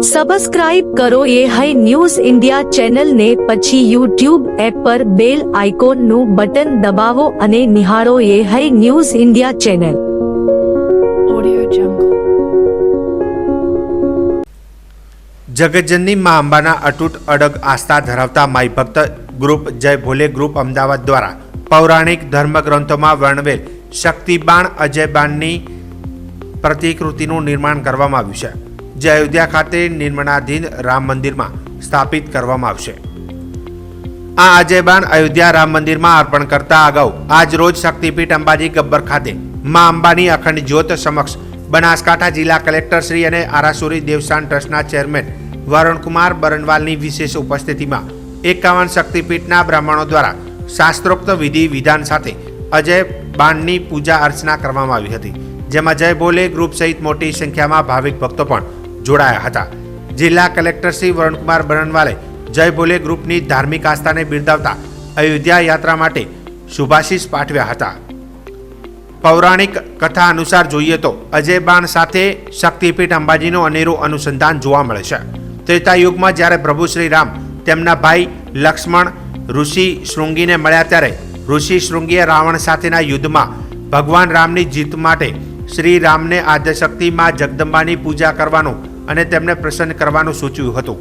Subscribe કરો ये है न्यूज़ इंडिया चैनल ने પછી YouTube એપ પર બેલ આઇકોનનું બટન દબાવો અને નિહાળો ये है news India channel. Audio Jungle। જગતજનની મા અંબાના અતૂટ અડગ આસ્થા ધરાવતા માઈ ભક્ત ગ્રુપ જય ભોલે ગ્રુપ અમદાવાદ દ્વારા પૌરાણિક ધર્મગ્રંથોમાં વર્ણવેલ શક્તિબાણ અજયબાણની પ્રતિકૃતિનું નિર્માણ કરવામાં આવ્યું છે, જે અયોધ્યા ખાતે નિર્માણાધીન રામ મંદિરમાં સ્થાપિત કરવામાં આવશે। આ અજયબાણ અયોધ્યા રામ મંદિરમાં અર્પણ કરતા અગાઉ આજ રોજ શક્તિપીઠ અંબાજી ગબ્બર ખાતે મા અંબાની અખંડ જ્યોત સમક્ષ બનાસકાંઠા જિલ્લા કલેક્ટર શ્રી અને આરાસુરી દેવસ્થાન ટ્રસ્ટના ચેરમેન વરુણકુમાર બરનવાલની વિશેષ ઉપસ્થિતિમાં 51 શક્તિપીઠના બ્રાહ્મણો દ્વારા શાસ્ત્રોક્ત વિધિ વિધાન સાથે અજય બાણની પૂજા અર્ચના કરવામાં આવી હતી, જેમાં જય ભોલે ગ્રુપ સહિત મોટી સંખ્યામાં ભાવિક ભક્તો પણ જોડાયા હતા। જિલ્લા કલેક્ટર શ્રી વરુણકુમાર બરનવાલે જય ભોલે ગ્રુપની ધાર્મિક આસ્થાને બિરદાવતા અયોધ્યા યાત્રા માટે શુભાશીષ પાઠવ્યા હતા। પૌરાણિક કથા અનુસાર જોઈએ તો અજય બાણ સાથે શક્તિપીઠ અંબાજીનું અનેરું અનુસંધાન જોવા મળે છે। ત્રેતા યુગમાં જ્યારે પ્રભુ શ્રી રામ તેમના ભાઈ લક્ષ્મણ ઋષિ શૃંગીને મળ્યા ત્યારે ઋષિ શૃંગીએ રાવણ સાથેના યુદ્ધમાં ભગવાન રામની જીત માટે શ્રી રામને આદ્યશક્તિ માં જગદંબાની પૂજા કરવાનું અને તેમને પ્રસન્ન કરવાનું સૂચવ્યું હતું।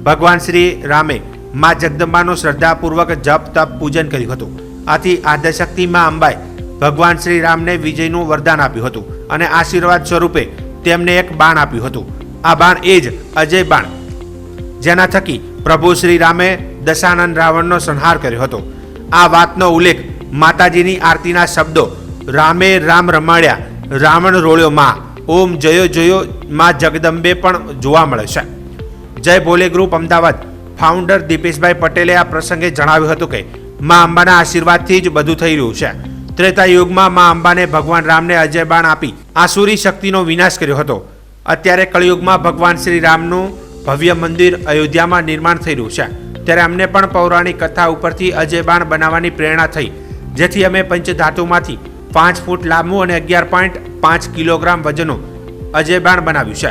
ભગવાન શ્રી રામે માં જગદંબાનું શ્રદ્ધાપૂર્વક જપ તપ પૂજન કર્યું હતું। આથી આદ્યશક્તિ માં અંબાએ ભગવાન શ્રી રામને વિજયનું વરદાન આપ્યું હતું અને આશીર્વાદ સ્વરૂપે તેમને એક બાણ આપ્યું હતું। આ બાણ એ જ અજય બાણ, જેના થકી પ્રભુ શ્રી રામે દશાનન રાવણનો સંહાર કર્યો હતો। આ વાતનો ઉલ્લેખ માતાજીની આરતીના શબ્દો રામે રામ રમાડ્યા રાવણ રોળ્યો માં ઓમ જયો જયો માં જગદંબે પણ જોવા મળે છે। જય ભોલે ગ્રુપ અમદાવાદ ફાઉન્ડર દીપેશભાઈ પટેલે આ પ્રસંગે જણાવ્યું હતું કે માં અંબાના આશીર્વાદથી જ બધું થઈ રહ્યું છે। ત્રેતા યુગમાં માં અંબાને ભગવાન રામને અજય બાણ આપી આસુરી શક્તિનો વિનાશ કર્યો હતો। અત્યારે કળિયુગમાં ભગવાન શ્રી રામનું ભવ્ય મંદિર અયોધ્યામાં નિર્માણ થઈ રહ્યું છે, ત્યારે અમને પણ પૌરાણિક કથા ઉપરથી અજય બાણ બનાવવાની પ્રેરણા થઈ, જેથી અમે પંચધાતુમાંથી 5 ફૂટ લાંબુ અને 11.5 કિલોગ્રામ વજનનું અજય બાણ બનાવ્યું છે,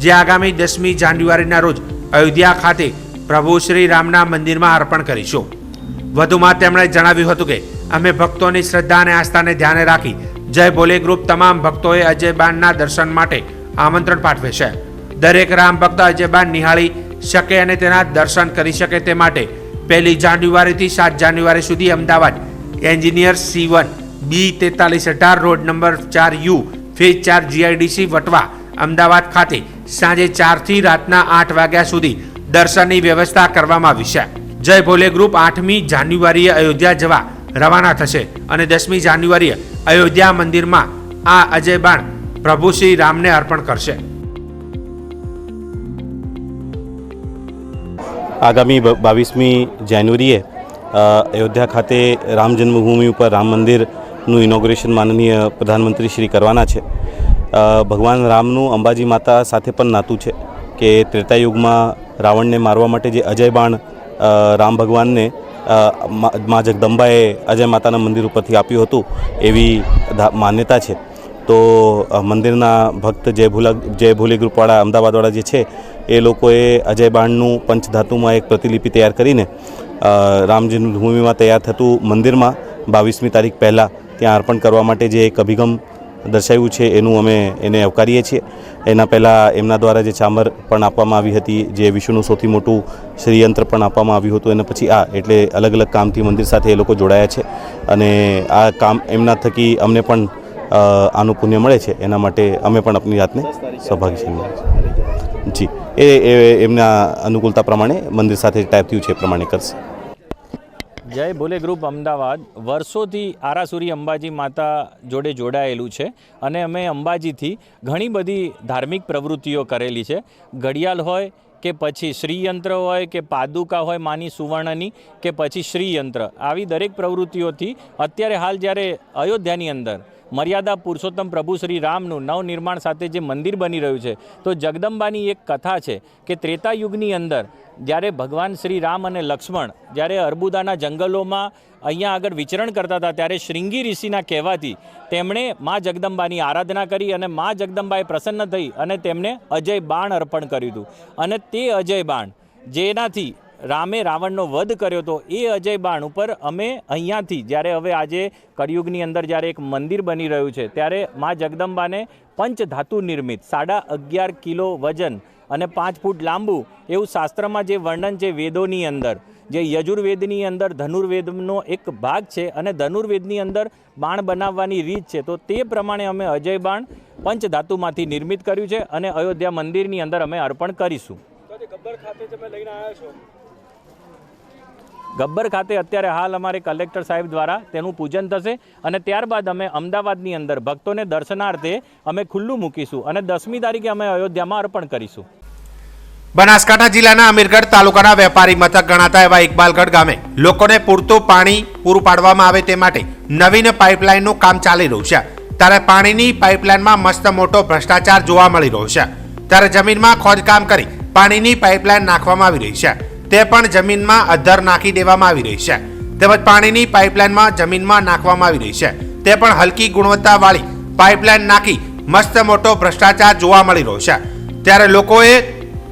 જે આગામી 10મી જાન્યુઆરીના રોજ અયોધ્યા ખાતે પ્રભુ શ્રી રામના મંદિરમાં અર્પણ કરીશું। વધુમાં તેમણે જણાવ્યું હતું કે અમે ભક્તોની શ્રદ્ધા અને આસ્થાને ધ્યાને રાખી જય ભોલે ગ્રુપ તમામ ભક્તોએ અજય બાણના દર્શન માટે આમંત્રણ પાઠવે છે। દરેક રામ ભક્ત અજય બાણ નિહાળી શકે અને તેના દર્શન કરી શકે તે માટે 1 જાન્યુઆરીથી 7 જાન્યુઆરી સુધી Ahmedabad engineer C1 B4318 road number 4U phase 4 GIDC Vatva Ahmedabad ખાતે સાંજે 4 થી રાતના 8 વાગ્યા સુધી દર્શનની વ્યવસ્થા કરવામાં આવી છે। જય ભોલે ગ્રુપ 8મી જાન્યુઆરીએ અયોધ્યા જવા રવાના થશે અને 10મી જાન્યુઆરીએ અયોધ્યા મંદિરમાં આ અજય બાણ પ્રભુ શ્રી રામને અર્પણ કરશે। આગામી 22મી જાન્યુઆરીએ અયોધ્યા ખાતે રામ જન્મભૂમિ ઉપર રામ મંદિરનું ઇનોગ્રેશન માનનીય પ્રધાનમંત્રી શ્રી કરવાના છે। ભગવાન રામનું અંબાજી માતા સાથે પણ નાતું છે કે ત્રેતા યુગમાં રાવણને મારવા માટે જે અજય બાણ રામ ભગવાનને મા જગદંબાએ અજય માતાના મંદિર ઉપરથી આપ્યું હતું એવી માન્યતા છે। તો મંદિરના ભક્ત જય ભોલે ગ્રુપવાળા અમદાવાદવાળા જે છે એ લોકોએ અજય બાણનું પંચધાતુમાં એક પ્રતિલિપિ તૈયાર કરીને રામ જન્મભૂમિમાં તૈયાર થતું મંદિરમાં 22મી તારીખ પહેલાં ત્યાં અર્પણ કરવા માટે જે એક અભિગમ દર્શાવ્યું છે એનું અમે એને આવકારીએ છીએ। એના પહેલાં એમના દ્વારા જે ચામર પણ આપવામાં આવી હતી, જે વિશ્વનું સૌથી મોટું શ્રીયંત્ર પણ આપવામાં આવ્યું હતું, અને પછી એટલે અલગ અલગ કામથી મંદિર સાથે એ લોકો જોડાયા છે અને આ કામ એમના થકી અમને પણ આનું પુણ્ય મળે છે, એના માટે અમે પણ આપણી જાતને સૌભાગ્યશાળી જી એ એમના અનુકૂળતા પ્રમાણે મંદિર સાથે ટાઈપ થયું છે એ પ્રમાણે કરશે। જય ભોલે ગ્રુપ અમદાવાદ વર્ષોથી આરાસુરી અંબાજી માતા જોડે જોડાયેલું છે અને અમે અંબાજીથી ઘણી બધી ધાર્મિક પ્રવૃત્તિઓ કરેલી છે। ઘડિયાળ હોય કે પછી શ્રીયંત્ર હોય કે પાદુકા હોય માની સુવર્ણની કે પછી શ્રીયંત્ર, આવી દરેક પ્રવૃત્તિઓથી અત્યારે હાલ જ્યારે અયોધ્યાની અંદર મર્યાદા પુરુષોત્તમ પ્રભુ શ્રી રામનું નવનિર્માણ સાથે જે મંદિર બની રહ્યું છે, તો જગદંબાની એક કથા છે કે ત્રેતાયુગની અંદર જ્યારે ભગવાન શ્રી રામ અને લક્ષ્મણ જ્યારે અર્બુદાના જંગલોમાં અહીંયા આગળ વિચરણ કરતા હતા, ત્યારે શ્રીંગી ઋષિના કહેવાથી તેમણે મા જગદંબાની આરાધના કરી અને મા જગદંબાએ પ્રસન્ન થઈ અને તેમને અજય બાણ અર્પણ કર્યું હતું. અને તે અજય બાણ જેનાથી રામે રાવણનો વધ કર્યો હતો, એ અજય બાણ ઉપર અમે અહીંયાથી જ્યારે હવે આજે કળિયુગની અંદર જ્યારે એક મંદિર બની રહ્યું છે, ત્યારે મા જગદંબાને પંચધાતુ નિર્મિત 11.5 કિલો વજન અને 5 ફૂટ લાંબુ એવું શાસ્ત્રમાં જે વર્ણન છે વેદોની અંદર, જે યજુર્વેદની અંદર ધનુર્વેદનો એક ભાગ છે અને ધનુર્વેદની અંદર બાણ બનાવવાની રીત છે, તો તે પ્રમાણે અમે અજય બાણ પંચધાતુમાંથી નિર્મિત કર્યું છે અને અયોધ્યા મંદિરની અંદર અમે અર્પણ કરીશું. ગબ્બર ખાતે અત્યારે હાલ અમારે કલેક્ટર સાહેબ દ્વારા તેનું પૂજન થશે અને ત્યારબાદ અમે અમદાવાદની અંદર ભક્તોને દર્શનાર્થે અમે ખુલ્લું મૂકીશું અને 10મી તારીખે અમે અયોધ્યામાં અર્પણ કરીશું. બનાસકાંઠા જિલ્લાના અમીરગઢ તાલુકાના વેપારી મથક ગણાતા એવા ઇકબાલગઢ ગામે લોકોને પૂરતું પાણી પૂરું પાડવામાં આવે તે માટે નવીન પાઇપલાઇનનું કામ ચાલી રહ્યું છે. ત્યારે પાણીની પાઇપલાઇનમાં મસ્ત મોટો ભ્રષ્ટાચાર જોવા મળી રહ્યો છે. ત્યારે જમીનમાં ખોદકામ કરી પાણીની પાઇપલાઇન નાખવામાં આવી રહી છે, તે પણ જમીનમાં અધ્ધર નાખી દેવામાં આવી રહી છે. તેમજ પાણીની પાઇપલાઇનમાં જમીનમાં નાખવામાં આવી રહી છે, તે પણ હલકી ગુણવત્તાવાળી પાઇપલાઇન નાખી મસ્ત મોટો ભ્રષ્ટાચાર જોવા મળી રહ્યો છે. ત્યારે લોકોએ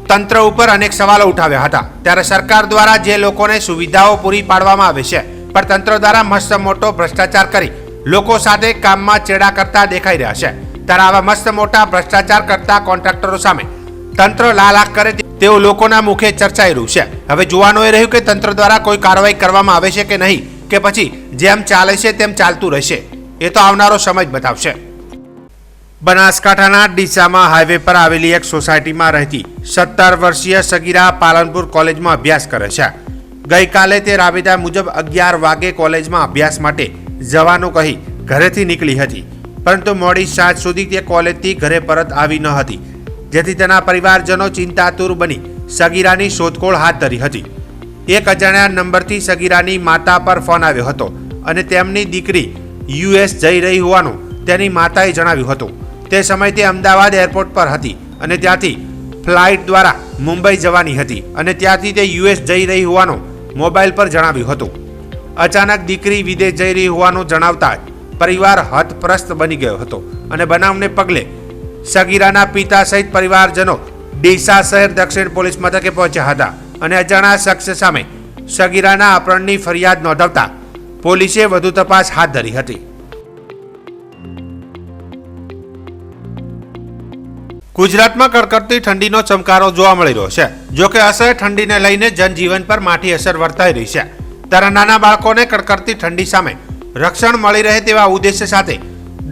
તંત્ર ઉપર અનેક સવાલો ઉઠાવ્યા હતા. ત્યારે સરકાર દ્વારા જે લોકોને સુવિધાઓ પૂરી પાડવામાં આવે છે, પણ તંત્ર દ્વારા મસ્ત મોટો ભ્રષ્ટાચાર કરી લોકો સાથે કામમાં ચેડા કરતા દેખાઈ રહ્યા છે. ત્યારે આવા મસ્ત મોટા ભ્રષ્ટાચાર કરતા કોન્ટ્રાક્ટરો સામે તંત્ર લાલ આંખ કરે તેવું લોકોના મુખે ચર્ચાઈ રહ્યું છે. હવે જોવાનું એ રહ્યું કે તંત્ર દ્વારા કોઈ કાર્યવાહી કરવામાં આવે છે કે નહીં, કે પછી જેમ ચાલે છે તેમ ચાલતું રહેશે, એ તો આવનારો સમય જ બતાવશે. બનાસકાંઠાના ડીસામાં હાઈવે પર આવેલી એક સોસાયટીમાં રહેતી 17 વર્ષીય સગીરા પાલનપુર કોલેજમાં અભ્યાસ કરે છે. ગઈકાલે તે રાબેતા મુજબ 11 વાગે કોલેજમાં અભ્યાસ માટે જવાનું કહી ઘરેથી નીકળી હતી, પરંતુ મોડી સાંજ સુધી તે કોલેજથી ઘરે પરત આવી ન હતી, જેથી તેના પરિવારજનો ચિંતાતુર બની સગીરાની શોધખોળ હાથ ધરી હતી. એક અજાણ્યા નંબરથી સગીરાની માતા પર ફોન આવ્યો હતો અને તેમની દીકરી US જઈ રહી હોવાનું તેની માતાએ જણાવ્યું હતું. તે સમયે તે અમદાવાદ એરપોર્ટ પર હતી અને ત્યાંથી ફ્લાઇટ દ્વારા મુંબઈ જવાની હતી અને ત્યાંથી તે US જઈ રહી હોવાનું મોબાઈલ પર જણાવ્યું હતું. અચાનક દીકરી વિદેશ જઈ રહી હોવાનું જણાવતા પરિવાર હતપ્રસ્ત બની ગયો હતો અને બનાવને પગલે સગીરાના પિતા સહિત પરિવારજનો ડીસા શહેર દક્ષિણ પોલીસ મથકે પહોંચ્યા હતા અને અજાણ્યા શખ્સ સામે સગીરાના અપહરણની ફરિયાદ નોંધાવતા પોલીસે વધુ તપાસ હાથ ધરી હતી. ગુજરાતમાં કડકડતી ઠંડીનો ચમકારો જોવા મળી રહ્યો છે. જોકે અસહ્ય ઠંડીને લઈને જનજીવન પર માઠી અસર વર્તાઈ રહી છે. ત્યારે નાના બાળકોને કડકડતી ઠંડી સામે રક્ષણ મળી રહે તેવા ઉદ્દેશ્ય સાથે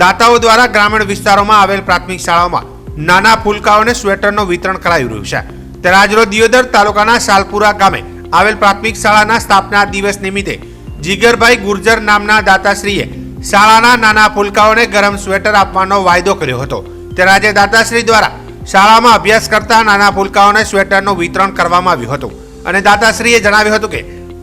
દાતાઓ દ્વારા ગ્રામીણ વિસ્તારોમાં આવેલ પ્રાથમિક શાળાઓમાં નાના ફૂલકાઓને સ્વેટરનું વિતરણ કરાયું રહ્યું છે. ત્યારે આજરોજ દિયોદર તાલુકાના સાલપુરા ગામે આવેલ પ્રાથમિક શાળાના સ્થાપના દિવસ નિમિત્તે જીગરભાઈ ગુર્જર નામના દાતાશ્રીએ શાળાના નાના ફૂલકાઓને ગરમ સ્વેટર આપવાનો વાયદો કર્યો હતો. ત્યારે આજે દાતાશ્રી દ્વારા શાળામાં અભ્યાસ કરતા નાના ફૂલકાઓને સ્વેટરનું વિતરણ કરવામાં આવ્યું હતું અને દાતાશ્રીએ જણાવ્યું હતું કે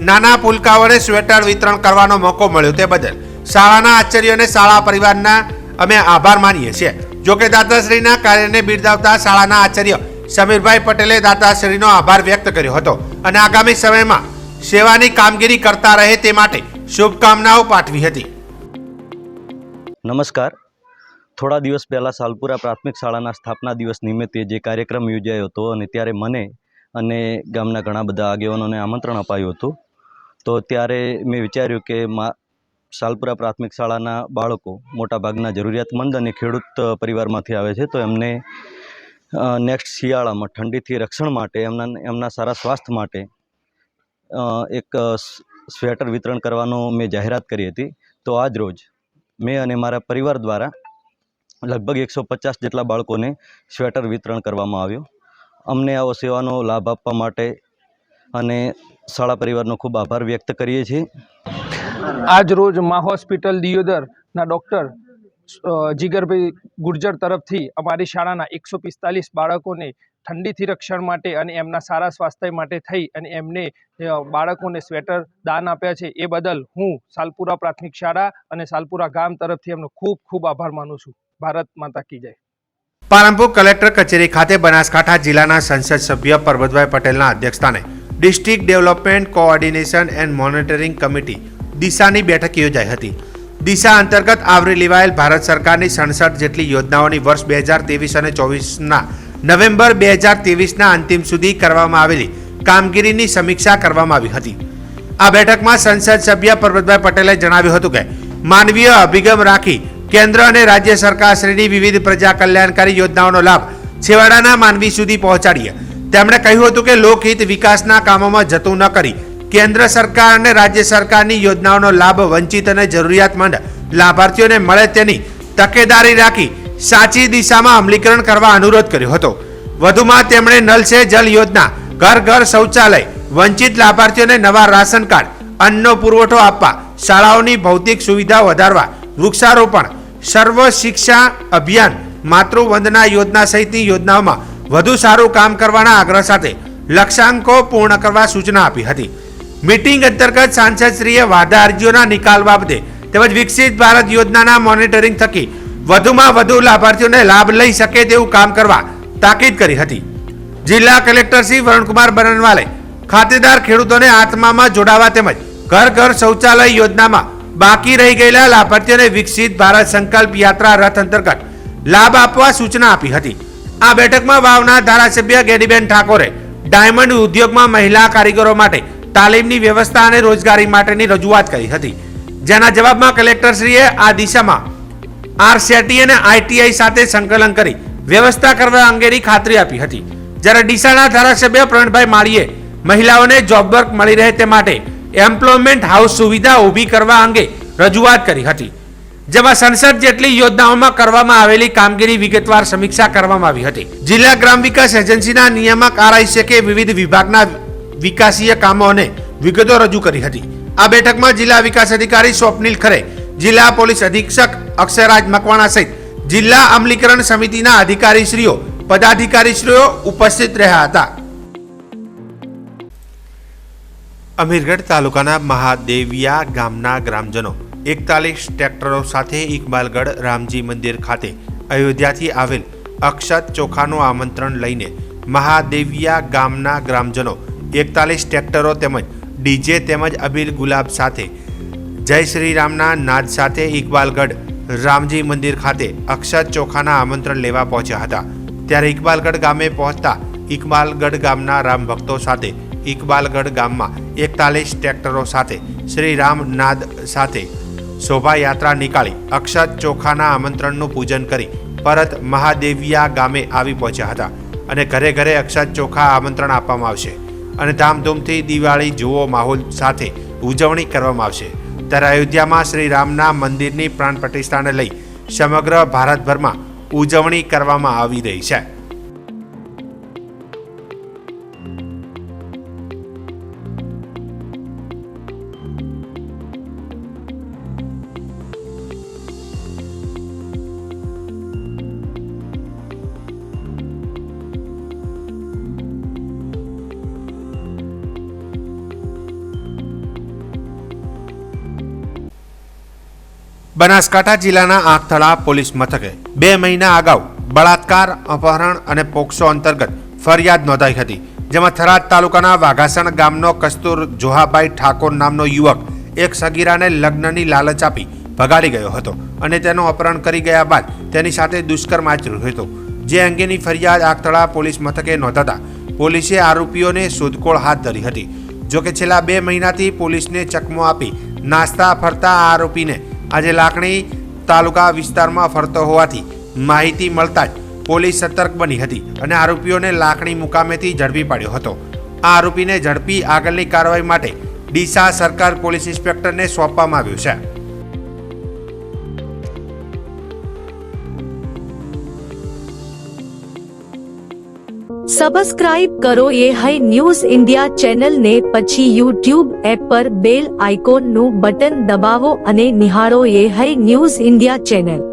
નાના ફૂલકાઓને સ્વેટર વિતરણ કરવાનો મોકો મળ્યો તે બદલ શાળાના આચાર્ય અને શાળા પરિવારના અમે આભાર માનીએ છીએ. જોકે દાતાશ્રીના કાર્યને બિરદાવતા શાળાના આચાર્ય સમીરભાઈ પટેલે દાતાશ્રીનો આભાર વ્યક્ત કર્યો હતો અને આગામી સમયમાં સેવાની કામગીરી કરતા રહે તે માટે શુભકામનાઓ પાઠવી હતી. નમસ્કાર. થોડા દિવસ પહેલાં સાલપુરા પ્રાથમિક શાળાના સ્થાપના દિવસ નિમિત્તે જે કાર્યક્રમ યોજાયો હતો અને ત્યારે મને અને ગામના ઘણા બધા આગેવાનોને આમંત્રણ અપાયું હતું. તો ત્યારે મેં વિચાર્યું કે સાલપુરા પ્રાથમિક શાળાના બાળકો મોટાભાગના જરૂરિયાતમંદ અને ખેડૂત પરિવારમાંથી આવે છે, તો એમને નેક્સ્ટ શિયાળામાં ઠંડીથી રક્ષણ માટે એમના સારા સ્વાસ્થ્ય માટે એક સ્વેટર વિતરણ કરવાનો મેં જાહેરાત કરી હતી. તો આજ રોજ મેં અને મારા પરિવાર દ્વારા લગભગ 150 જેટલા બાળકોને સ્વેટર વિતરણ કરવામાં આવ્યું. અમને આવો સેવાનો લાભ આપવા માટે અને શાળા પરિવારનો ખૂબ આભાર વ્યક્ત કરીએ છીએ. આજ રોજ મા હોસ્પિટલ દિયોદરના ડૉક્ટર જીગરભાઈ ગુર્જર તરફથી અમારી શાળાના 145 બાળકોને ઠંડીથી રક્ષણ માટે અને એમના સારા સ્વાસ્થ્ય માટે થઈ અને એમને બાળકોને સ્વેટર દાન આપ્યા છે. એ બદલ હું સાલપુરા પ્રાથમિક શાળા અને સાલપુરા ગામ તરફથી એમનો ખૂબ ખૂબ આભાર માનું છું. ભારત માતા કી જય. પાલનપુર કલેક્ટર કચેરી ખાતે બનાસકાંઠા જિલ્લાના સંસદ સભ્ય પરબતભાઈ પટેલના અધ્યક્ષસ્થાને district development coordination and monitoring committee દિશાની બેઠક યોજાઈ હતી. દિશા અંતર્ગત આવરી લેવાયેલ ભારત સરકારની 67 જેટલી યોજનાઓની વર્ષ 2023 અને 24ના નવેમ્બર 2023ના અંતિમ સુધી કરવામાં આવેલી કામગીરીની સમીક્ષા કરવામાં આવી હતી. આ બેઠકમાં સંસદ સભ્ય પરબતભાઈ પટેલે જણાવ્યું હતું કે માનવીય અભિગમ રાખી કેન્દ્ર અને રાજ્ય સરકારશ્રીની વિવિધ પ્રજા કલ્યાણકારી યોજનાઓનો લાભ છેવાડાના માનવી સુધી પહોંચાડીએ. તેમણે કહ્યું હતું કે લોકહિત વિકાસના કામોમાં જતું ન કરી કેન્દ્ર સરકાર અને રાજ્ય સરકારની યોજનાઓનો લાભ વંચિત અને જરૂરિયાતમંદ લાભાર્થીઓને મળે તેની તકેદારી રાખી સાચી દિશામાં અમલીકરણ કરવા અનુરોધ કર્યો હતો. વધુમાં તેમણે નલ સે જલ યોજના, ઘર ઘર શૌચાલય, વંચિત લાભાર્થીઓને નવા રાશન કાર્ડ, અન્નનો પુરવઠો આપવા, શાળાઓની ભૌતિક સુવિધા વધારવા, વૃક્ષારોપણ, સર્વ શિક્ષા અભિયાન, માતૃવંદના યોજના સહિતની યોજનાઓમાં વધુ સારું કામ કરવાના આગ્રહ સાથે લક્ષ્યાંકો પૂર્ણ કરવા સૂચના આપી હતી. મીટિંગ અંતર્ગત સાંસદશ્રીએ વાધા અરજીઓના નિકાલ બાબતે તેમજ વિકસિત ભારત યોજનાના મોનિટરિંગ થકી વધુમાં વધુ લાભાર્થીઓને લાભ લઈ શકે તેવું કામ કરવા તાકીદ કરી હતી. જિલ્લા કલેક્ટર શ્રી વરુણકુમાર બરનવાલે ખાતેદાર ખેડૂતોને આત્મામાં જોડાવા તેમજ ઘર ઘર શૌચાલય યોજનામાં બાકી રહી ગયેલા લાભાર્થીઓને વિકસિત ભારત સંકલ્પ યાત્રા રથ અંતર્ગત લાભ આપવા સૂચના આપી હતી. આ બેઠકમાં વાવના ધારાસભ્ય ગેડીબેન ઠાકોરે ડાયમંડ ઉદ્યોગમાં મહિલા કારીગરો માટે તાલીમની વ્યવસ્થા અને રોજગારી માટેની રજૂઆત કરી હતી. જેના જવાબમાં કલેક્ટરશ્રીએ આ દિશામાં આરસેટી અને આઈટીઆઈ સાથે સંકલન કરી વ્યવસ્થા કરવા અંગેની ખાતરી આપી હતી. જ્યારે ડીસાના ધારાસભ્ય પ્રવીણભાઈ માળીએ મહિલાઓને જોબ વર્ક મળી રહે તે માટે એમ્પ્લોયમેન્ટ હાઉસ સુવિધા ઊભી કરવા અંગે રજૂઆત કરી હતી. જેમાં સંસદ જેટલી યોજનાઓમાં કરવામાં આવેલી કામગીરી વિગતવાર સમીક્ષા કરવામાં આવી હતી. જિલ્લા ગ્રામ વિકાસ એજન્સીના નિયામક RICકે વિવિધ વિભાગના વિકાસીય કામો અને વિગતો રજૂ કરી હતી. આ બેઠકમાં જિલ્લા વિકાસ અધિકારી સ્વપ્નિલ ખરે, જિલ્લા પોલીસ અધિક્ષક અક્ષયરાજ મકવાણા સહિત જિલ્લા અમલીકરણ સમિતિના અધિકારીશ્રીઓ, પદાધિકારીશ્રીઓ ઉપસ્થિત રહ્યા હતા. અમીરગઢ તાલુકાના મહાદેવિયા ગામના ગ્રામજનો 41 ટ્રેક્ટરો સાથે ઇકબાલગઢ રામજી મંદિર ખાતે અયોધ્યાથી આવેલ અક્ષત ચોખાનું આમંત્રણ લઈને મહાદેવિયા ગામના ગ્રામજનો 41 ટ્રેક્ટરો તેમજ ડીજે તેમજ અબીલ ગુલાબ સાથે જય શ્રી રામના નાદ સાથે ઇકબાલગઢ રામજી મંદિર ખાતે અક્ષત ચોખાના આમંત્રણ લેવા પહોંચ્યા હતા. ત્યારે ઇકબાલગઢ ગામે પહોંચતા ઇકબાલગઢ ગામના રામ ભક્તો સાથે ઇકબાલગઢ ગામમાં 41 ટ્રેક્ટરો સાથે શ્રી રામ નાદ સાથે શોભાયાત્રા નીકાળી અક્ષત ચોખાના આમંત્રણનું પૂજન કરી પરત મહાદેવિયા ગામે આવી પહોંચ્યા હતા. અને ઘરે ઘરે અક્ષત ચોખા આમંત્રણ આપવામાં આવશે અને ધામધૂમથી દિવાળી જેવો માહોલ સાથે ઉજવણી કરવામાં આવશે. ત્યારે અયોધ્યામાં શ્રી રામના મંદિરની પ્રાણ પ્રતિષ્ઠાને લઈ સમગ્ર ભારતભરમાં ઉજવણી કરવામાં આવી રહી છે. બનાસકાંઠા જિલ્લાના આંખથળા પોલીસ મથકે 2 મહિના અગાઉ બળાત્કાર, અપહરણ અને પોક્સો અંતર્ગત ફરિયાદ નોંધાઈ હતી. જેમાં થરાદ તાલુકાના વાઘાસણ ગામનો કસ્તુર જોહાભાઈ ઠાકોર નામનો યુવક એક સગીરાને લગ્નની લાલચ આપી ભગાડી ગયો હતો અને તેનું અપહરણ કરી ગયા બાદ તેની સાથે દુષ્કર્મ આચર્યું હતું. જે અંગેની ફરિયાદ આંખથળા પોલીસ મથકે નોંધાતા પોલીસે આરોપીઓને શોધખોળ હાથ ધરી હતી. જોકે છેલ્લા 2 મહિનાથી પોલીસને ચકમો આપી નાસ્તા ફરતા આ આરોપીને આજે લાખણી તાલુકા વિસ્તારમાં ફરતો હોવાથી માહિતી મળતા જ પોલીસ સતર્ક બની હતી અને આરોપીઓને લાખણી મુકામેથી ઝડપી પાડ્યો હતો. આ આરોપીને ઝડપી આગળની કાર્યવાહી માટે ડીસા સરકાર પોલીસ ઇન્સ્પેક્ટરને સોંપવામાં આવ્યું છે. સબસ્ક્રાઇબ કરો એ હૈ ન્યૂઝ ઇન્ડિયા ચેનલ ને પછી યુટ્યુબ એપ પર બેલ આઇકોન નું બટન દબાવો અને નિહાળો એ હૈ ન્યૂઝ ઇન્ડિયા ચેનલ.